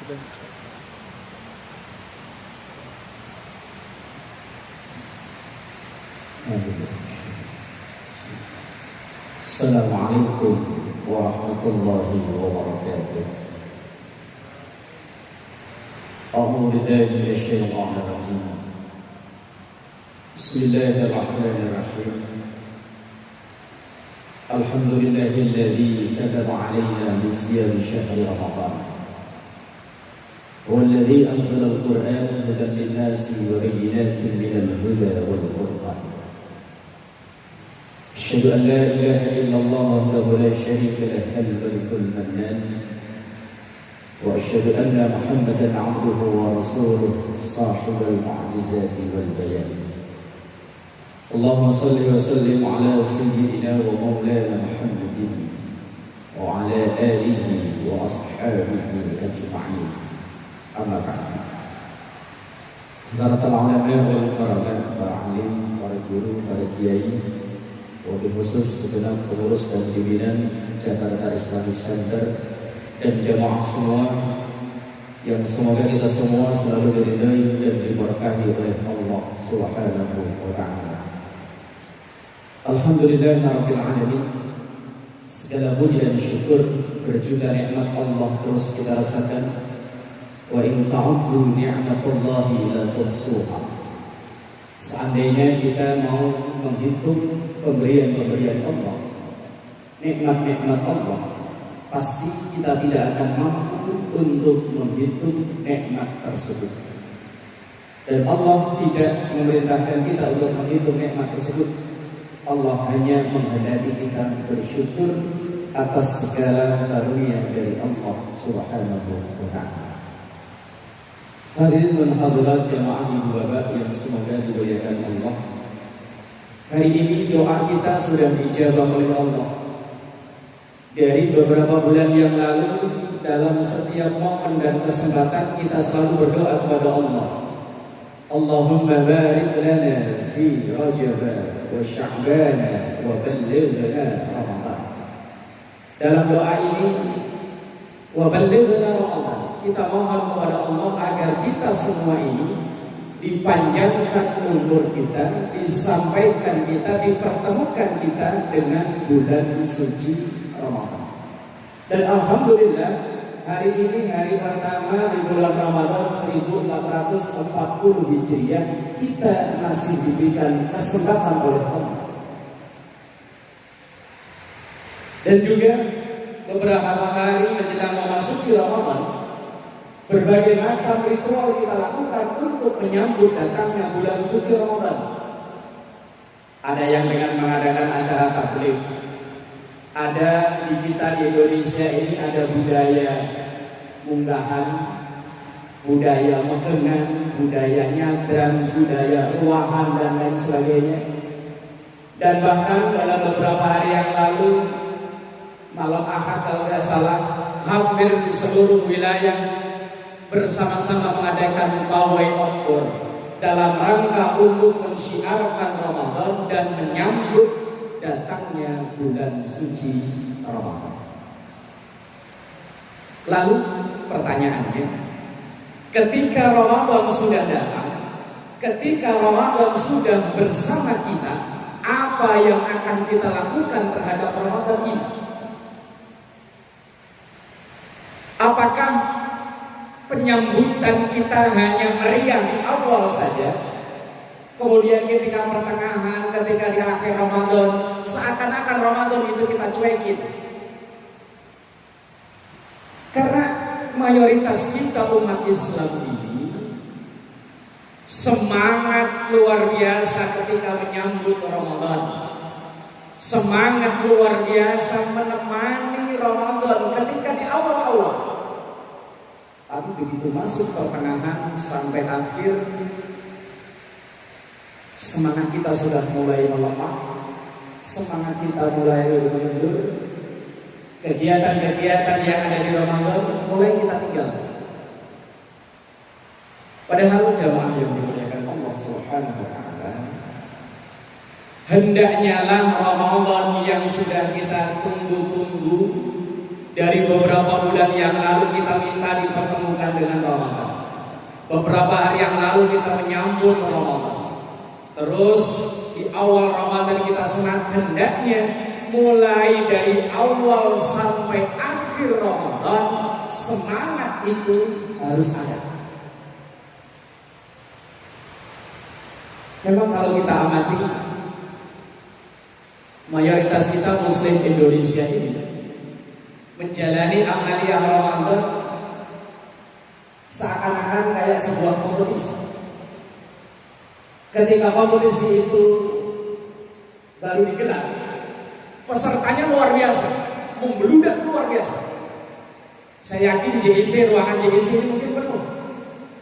Assalamualaikum warahmatullahi wabarakatuh. A'udzu billahi minasyaitonir rajim. Bismillahirrahmanirrahim. Alhamdulillahilladzi kataba 'alaina bisiyami syahri Ramadan. Walladzi anzala al-Qur'ana hudan lin-nasi wa bayyinatin minal huda wal furqan. أشهد أن لا إله إلا الله وحده لا شريك له الملك المنان وأشهد أن محمدا عبده ورسوله صاحب المعجزات والبيان. اللهم صل وسلم على سيدنا ومولانا محمد وعلى آله وأصحابه أجمعين. أما بعد. Saudara ulama wal karama, para alim, para guru, para kiai, wabil khusus segenap pengurus dan pimpinan Jakarta Islamic Center dan jamaah semua yang semoga kita semua selalu diridai dan diberkahi oleh Allah Subhanahu wa taala. Alhamdulillahirabbil alamin. Segala puji dan syukur berjuta nikmat Allah terus kita rasakan. Wa in ta'uddu ni'matallahi la tuhsuha. Seandainya kita mau menghitung pemberian-pemberian Allah, nikmat-nikmat Allah, pasti kita tidak akan mampu untuk menghitung nikmat tersebut. Dan Allah tidak memerintahkan kita untuk menghitung nikmat tersebut. Allah hanya menghendaki kita bersyukur atas segala karunia dari Allah Subhanahu wa taala. Hadirin dan hadirat jamaah ibu bapak yang semoga dimuliakan Allah. Hari ini doa kita sudah dijawab oleh Allah. Dari beberapa bulan yang lalu, dalam setiap momen dan kesempatan kita selalu berdoa kepada Allah. Allahumma barik lana fi Rajab wa Sya'ban wa ballighna Ramadan. Dalam doa ini, wa ballighna Ramadan, kita mohon kepada Allah agar kita semua ini dipanjangkan umur kita, disampaikan kita, dipertemukan kita dengan bulan suci Ramadan. Dan alhamdulillah hari ini hari pertama di bulan Ramadan 1440 Hijriah, kita masih diberikan kesempatan oleh Allah. Dan juga beberapa hari menjelang memasuki Ramadan, berbagai macam ritual kita lakukan untuk menyambut datangnya bulan suci Ramadan. Ada yang dengan mengadakan acara tabligh. Ada di kita di Indonesia ini ada budaya munggahan, budaya megengan, budaya nyadran, budaya ruahan dan lain sebagainya. Dan bahkan dalam beberapa hari yang lalu, malam Ahad kalau tidak salah, hampir di seluruh wilayah bersama-sama mengadakan pawai obor dalam rangka untuk mensyiarkan Ramadan dan menyambut datangnya bulan suci Ramadan. Lalu pertanyaannya, ketika Ramadan sudah datang, ketika Ramadan sudah bersama kita, apa yang akan kita lakukan terhadap Ramadan ini? Apakah penyambutan kita hanya meriah di awal saja, kemudian ketika pertengahan, ketika di akhir Ramadan, seakan-akan Ramadan itu kita cuekin? Karena mayoritas kita umat Islam ini semangat luar biasa ketika menyambut Ramadan, semangat luar biasa menemani Ramadan ketika di awal-awal. Tapi begitu masuk pertengahan sampai akhir, semangat kita sudah mulai melemah, semangat kita mulai menurun. Kegiatan-kegiatan yang ada di Ramadan mulai kita tinggalkan. Padahal jamaah yang dimuliakan Allah Subhanahu wa taala, hendaknya lah Ramadan yang sudah kita tunggu-tunggu dari beberapa bulan yang lalu kita minta dipertemukan bertepatan dengan Ramadan. Beberapa hari yang lalu kita menyambut Ramadan. Terus di awal Ramadan kita senang, hendaknya mulai dari awal sampai akhir Ramadan semangat itu harus ada. Memang kalau kita amati, mayoritas kita Muslim Indonesia ini menjalani amaliyah Ramadan seakan-akan kayak sebuah kompetisi. Ketika kompetisi itu baru digelar, pesertanya luar biasa, membludak luar biasa. Saya yakin JIC, ruangan JIC ini mungkin penuh.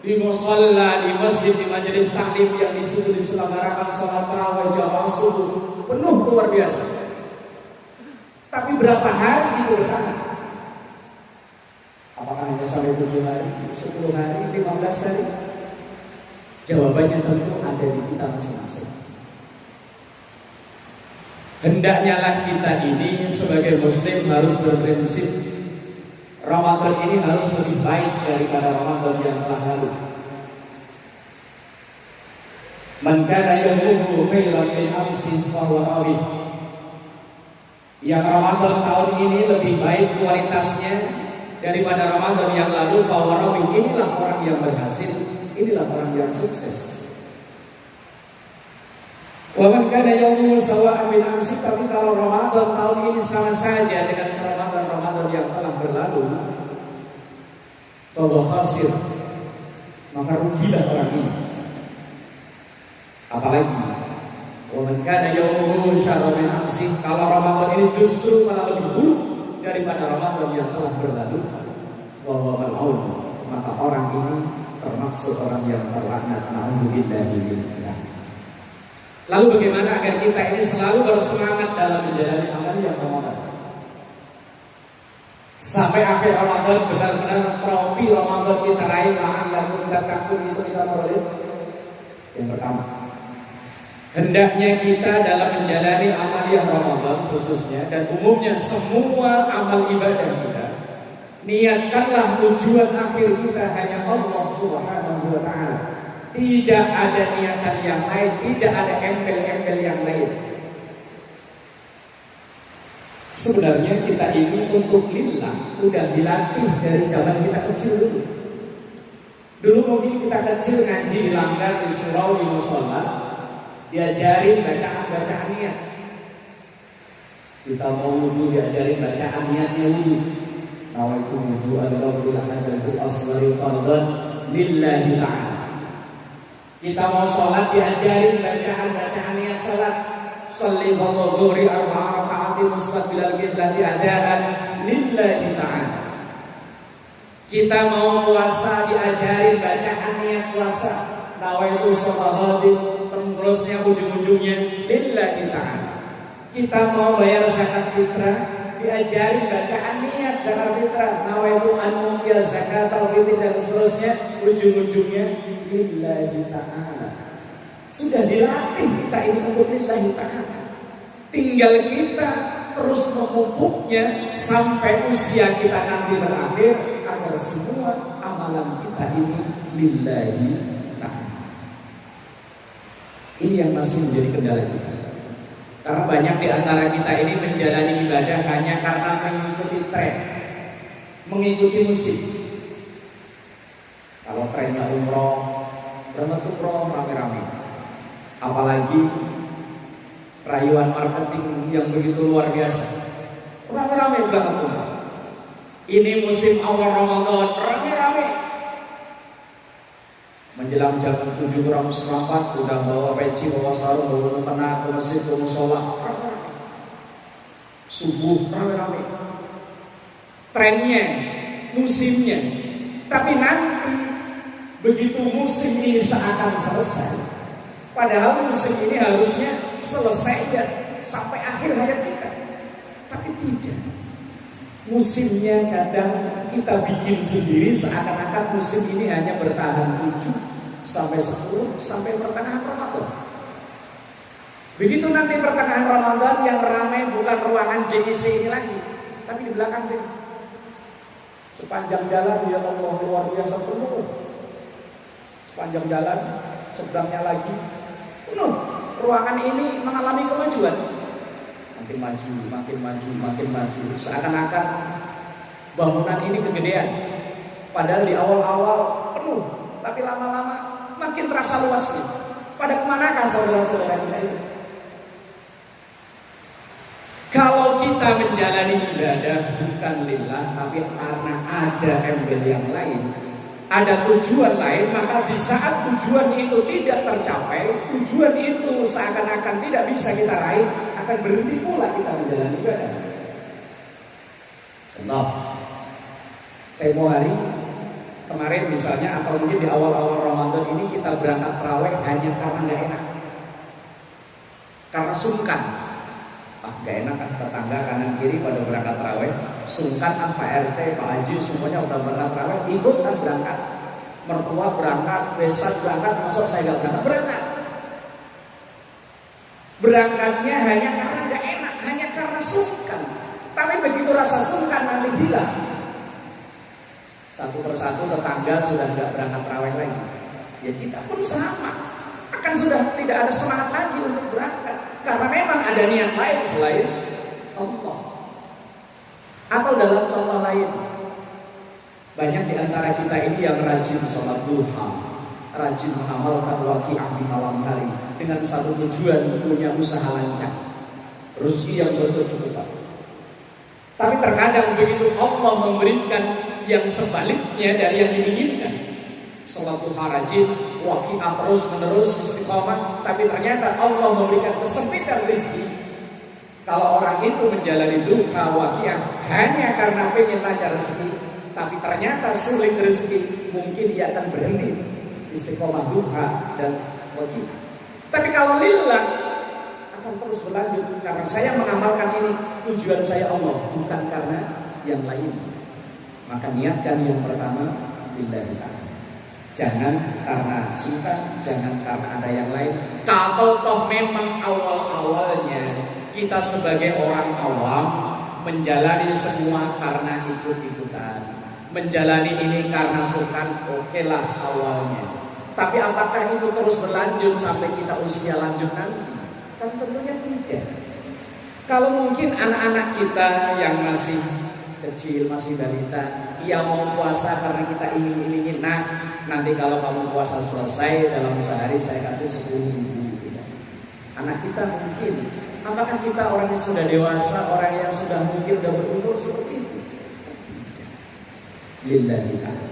Di musalla, di masjid, di majelis taklim yang di situ diselenggarakan sholat tarawih jamaah subuh, penuh luar biasa. Tapi berapa hari itu bertahan? Apakah hanya sampai 7 hari, 10 hari, 15 hari? Jawabannya tentu ada di kita masing-masing. Hendaknya lah kita ini sebagai Muslim harus berprinsip, Ramadan ini harus lebih baik daripada Ramadan yang telah lalu. Man kana yamuhu khairan min amsin fahuwa rawih. Yang Ramadan tahun ini lebih baik kualitasnya daripada Ramadan yang lalu, fahuwa rawih. Inilah orang yang berhasil, inilah orang yang sukses. Wa man kana yamuhu sawa'an min amsin. Tapi kalau Ramadan tahun ini sama saja dengan Ramadan yang telah berlalu, fahuwa khasir, maka rugilah orang ini. Apalagi wa man kana yaumuhu syarrun min amsi, kalau Ramadan ini justru malah lebih buruk daripada Ramadan yang telah berlalu, wa huwa mal'un, maka orang ini termasuk orang yang terlaknat. Na'udzubillahi min dzalik. Lalu bagaimana agar kita ini selalu bersemangat dalam menjalani amaliyah Ramadan sampai akhir Ramadan, benar-benar trofi Ramadan kita raih, la'allakum tattaqun, itu kita peroleh. Yang pertama, hendaknya kita dalam menjalani amaliyah Ramadan khususnya dan umumnya semua amal ibadah kita, niatkanlah tujuan akhir kita hanya Allah Subhanahu wa ta'ala. Tidak ada niatan yang lain, tidak ada embel-embel yang lain. Sebenarnya kita ini untuk lillah udah dilatih dari zaman kita kecil dulu. Dulu mungkin kita kecil ngaji di langgar, di surau, di musola, diajarin bacaan-bacaan niat. Kita mau wudu diajarin bacaan niatnya wudu. Nawaitu wudu adalah bila hadazil asghari fardhan lillahi ta'ala. Kita mau sholat diajarin bacaan-bacaan niat sholat. Sholli fadhuhuri arba'a raka'atin mustaqbilal qiblati adaan lillahi ta'ala. Kita mau puasa diajarin bacaan niat puasa. Nawaitu sholatin, terusnya ujung-ujungnya lillahi ta'ala. Kita mau bayar zakat fitrah diajarin bacaan niat zakat fitrah. Nawaitu an u'tiya zakatal fitri, dan seterusnya ujung-ujungnya lillahi ta'ala. Sudah dilatih kita ini untuk lillahi ta'ala. Tinggal kita terus memupuknya sampai usia kita nanti berakhir, agar semua amalan kita ini lillahi ta'ala. Ini yang masih menjadi kendala kita. Karena banyak di antara kita ini menjalani ibadah hanya karena mengikuti tren, mengikuti musim. Kalau trennya umroh, berangkat umroh rame-rame. Apalagi rayuan marketing yang begitu luar biasa, rame-rame berangkat umroh. Ini musim awal Ramadan, rame-rame. Menjelang jam 7 kurang seperempat udah bawa peci, bawa sarung, bawa mukena ke masjid, ke musola, rame-rame. Subuh rame-rame. Trennya, musimnya. Tapi nanti begitu musim ini seakan selesai, padahal musim ini harusnya selesai ya sampai akhir hayat kita. Tapi tidak. Musimnya kadang kita bikin sendiri seakan-akan musim ini hanya bertahan 7 sampai 10 sampai pertengahan Ramadan. Begitu nanti pertengahan Ramadan yang ramai bukan ruangan JIC ini lagi, tapi di belakang sini. Sepanjang jalan ya Allah luar biasa penuh. Sepanjang jalan, seberangnya lagi penuh. Ruangan ini mengalami kemajuan. Makin maju, makin maju, makin maju. Seakan-akan bangunan ini kegedean. Padahal di awal-awal penuh, tapi lama-lama makin terasa luasnya. Pada kemanakah saudara-saudara kita ini? Kalau kita menjalani ibadah bukan lillah, tapi karena ada embel yang lain, ada tujuan lain, maka di saat tujuan itu tidak tercapai, tujuan itu seakan-akan tidak bisa kita raih, akan berhenti pula kita menjalani ibadah. Contoh, tempo hari kemarin misalnya, atau mungkin di awal-awal Ramadan ini kita berangkat tarawih hanya karena nggak enak, karena sungkan. Gak enak kan tetangga kanan kiri pada berangkat tarawih, sungkan kan Pak RT, Pak Haji semuanya udah berangkat tarawih, ikut kan berangkat. Mertua berangkat, besan berangkat, masuk saya gak berangkat. Berangkatnya hanya karena gak enak, hanya karena sungkan. Tapi begitu rasa sungkan nanti hilang, satu persatu tetangga sudah gak berangkat tarawih lagi. Ya kita pun sama, akan sudah tidak ada semangat lagi untuk berangkat. Karena memang ada niat lain selain Allah. Atau dalam contoh lain, banyak di antara kita ini yang rajin sholat duha, rajin mengamalkan waqiah di malam hari dengan satu tujuan, punya usaha lancar, rezeki yang berkecukupan. Tapi terkadang begitu Allah memberikan yang sebaliknya dari yang diinginkan, sholat duha rajin, waqiah terus menerus istiqomah, tapi ternyata Allah memberikan kesempitan rezeki. Kalau orang itu menjalani duha waqiah hanya karena pengen lancar rezeki, tapi ternyata sulit rezeki, mungkin ia akan berhenti istiqomah duha dan waqiah. Tapi kalau lillah akan terus berlanjut, karena saya mengamalkan ini tujuan saya Allah, bukan karena yang lain. Maka niatkan yang pertama lillahi ta'ala. Jangan karena suka, jangan karena ada yang lain. Kalau toh memang awal-awalnya kita sebagai orang awam menjalani semua karena ikut-ikutan, menjalani ini karena suka, okelah awalnya. Tapi apakah itu terus berlanjut sampai kita usia lanjut nanti? Kan tentunya tidak. Kalau mungkin anak-anak kita yang masih kecil, masih balita, ia mau puasa karena kita ingin-ingin, nah nanti kalau kamu puasa selesai dalam sehari saya kasih 10.000. Anak kita mungkin. Apakah kita orang yang sudah dewasa, orang yang sudah mungkin sudah berumur seperti itu? Tidak. Lillahi ta'ala.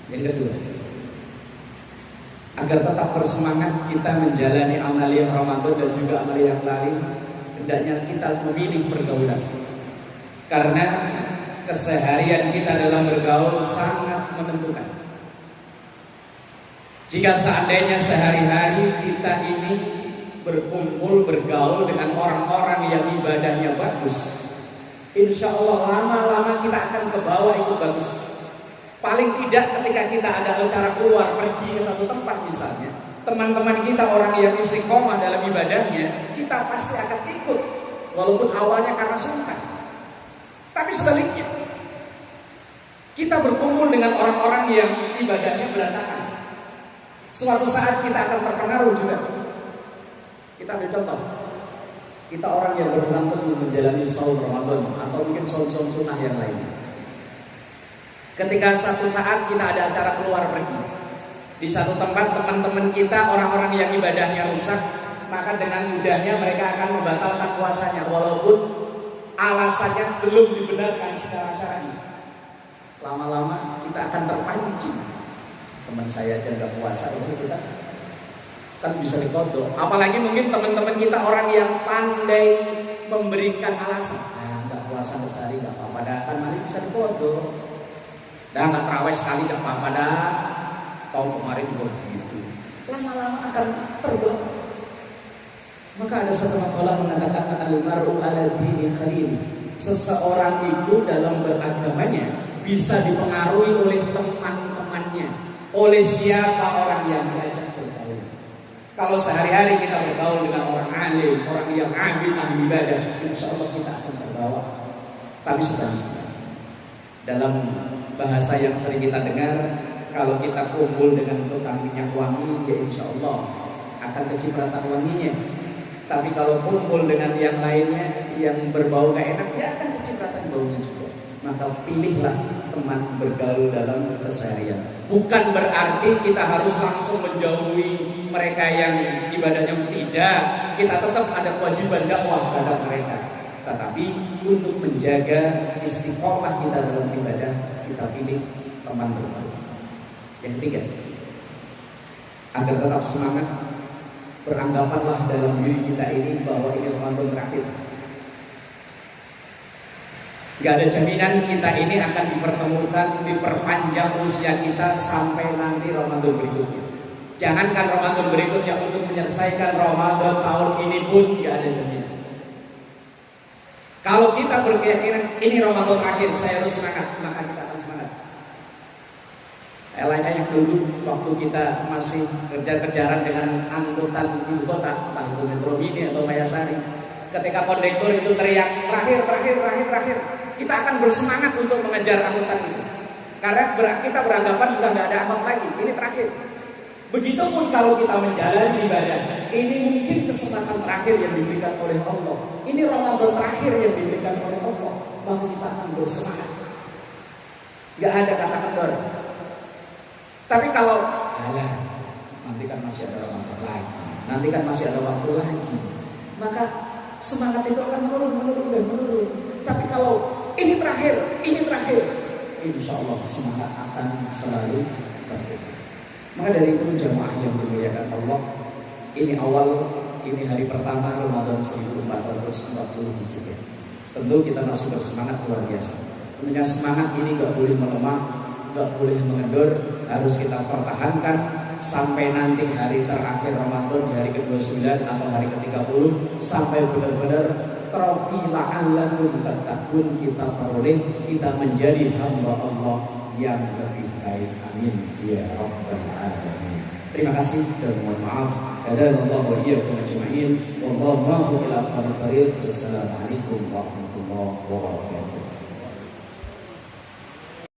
Yang kedua, agar tetap bersemangat kita menjalani amaliyah Ramadan dan juga amaliyah lain, hendaknya kita memilih pergaulan. Karena keseharian kita dalam bergaul sangat menentukan. Jika seandainya sehari-hari kita ini berkumpul, bergaul dengan orang-orang yang ibadahnya bagus, insya Allah lama-lama kita akan ke bawah ikut bagus. Paling tidak ketika kita ada acara keluar, pergi ke satu tempat misalnya, teman-teman kita orang yang istiqomah dalam ibadahnya, kita pasti akan ikut, walaupun awalnya karena sungkan. Tapi sebaliknya, kita berkumpul dengan orang-orang yang ibadahnya berantakan, suatu saat kita akan terpengaruh juga. Kita ambil contoh, kita orang yang berulang teguh menjalani saum Ramadan atau mungkin saum-saum sunnah yang lain. Ketika satu saat kita ada acara keluar pergi di satu tempat, teman-teman kita orang-orang yang ibadahnya rusak, maka dengan mudahnya mereka akan membatalkan puasanya walaupun alasannya belum dibenarkan secara syar'i. Lama-lama kita akan terpancing. Teman saya aja nggak puasa, itu kita kan bisa dikodok. Apalagi mungkin teman-teman kita orang yang pandai memberikan alasan. Nggak puasa sehari nggak apa-apa, dah kan mari bisa dikodok. Dah nggak terawih sekali nggak apa-apa dah. Tahun kemarin juga begitu. Lama-lama akan terbawa. Maka ada satu makalah mengatakan al-mar'u ala dini khalil. Seseorang itu dalam beragamanya bisa dipengaruhi oleh teman-temannya, oleh siapa orang yang diajak bergaul. Kalau sehari-hari kita bergaul dengan orang alim, orang yang abid ahli ibadah, insya Allah kita akan terbawa. Tapi sebaliknya, dalam bahasa yang sering kita dengar, kalau kita kumpul dengan tukang minyak wangi, ya insya Allah akan kecipratan wanginya. Tapi kalau kumpul dengan yang lainnya yang berbau gak enak, ya akan kecipratan baunya juga. Maka pilihlah teman bergaul dalam keseharian. Bukan berarti kita harus langsung menjauhi mereka yang ibadahnya tidak. Kita tetap ada kewajiban dakwah terhadap mereka. Tetapi untuk menjaga istiqomah kita dalam ibadah, kita pilih teman bergaul. Yang ketiga, agar tetap semangat, beranggapanlah dalam diri kita ini bahwa ini Ramadan terakhir. Gak ada jaminan kita ini akan dipertemukan, diperpanjang usia kita sampai nanti Ramadan berikutnya. Jangankan Ramadan berikutnya, untuk menyelesaikan Ramadan tahun ini pun gak ada jaminan. Kalau kita berkeyakinan ini Ramadan terakhir, saya harus semangat, maka kita akan semangat. Lainnya yang dulu waktu kita masih kejar-kejaran dengan angkutan ibu kota, entah itu Metro Mini atau Mayasari, ketika kondektur itu teriak terakhir, kita akan bersemangat untuk mengejar angkutan itu. Karena kita beranggapan sudah tidak ada angkot lagi, ini terakhir. Begitupun kalau kita menjalani ibadah, ini mungkin kesempatan terakhir yang diberikan oleh Allah. Ini Ramadan terakhir yang diberikan oleh Allah, maka kita akan bersemangat. Gak ada kata kendor. Tapi kalau nanti kan masih ada Ramadan lagi, nanti kan masih ada waktu lagi, maka semangat itu akan menurun. Tapi kalau ini terakhir, insya Allah semangat akan selalu terbuka. Maka dari itu jamaah yang dimuliakan Allah, ini hari pertama Ramadan 1440 Hijriah. Tentu kita masih bersemangat luar biasa. Tentunya semangat ini gak boleh melemah, gak boleh mengendur, harus kita pertahankan sampai nanti hari terakhir Ramadan, di hari ke-29 atau hari ke-30, sampai benar-benar trofi la'allakum tattaqun kita peroleh, kita menjadi hamba Allah yang lebih baik. Amin ya rabbal alamin. Terima kasih dan mohon maaf. Hadanallahu wa iyyakum ajma'in. Wallahu muwaffiq ila aqwamit thariq. Wassalamualaikum warahmatullahi wabarakatuh.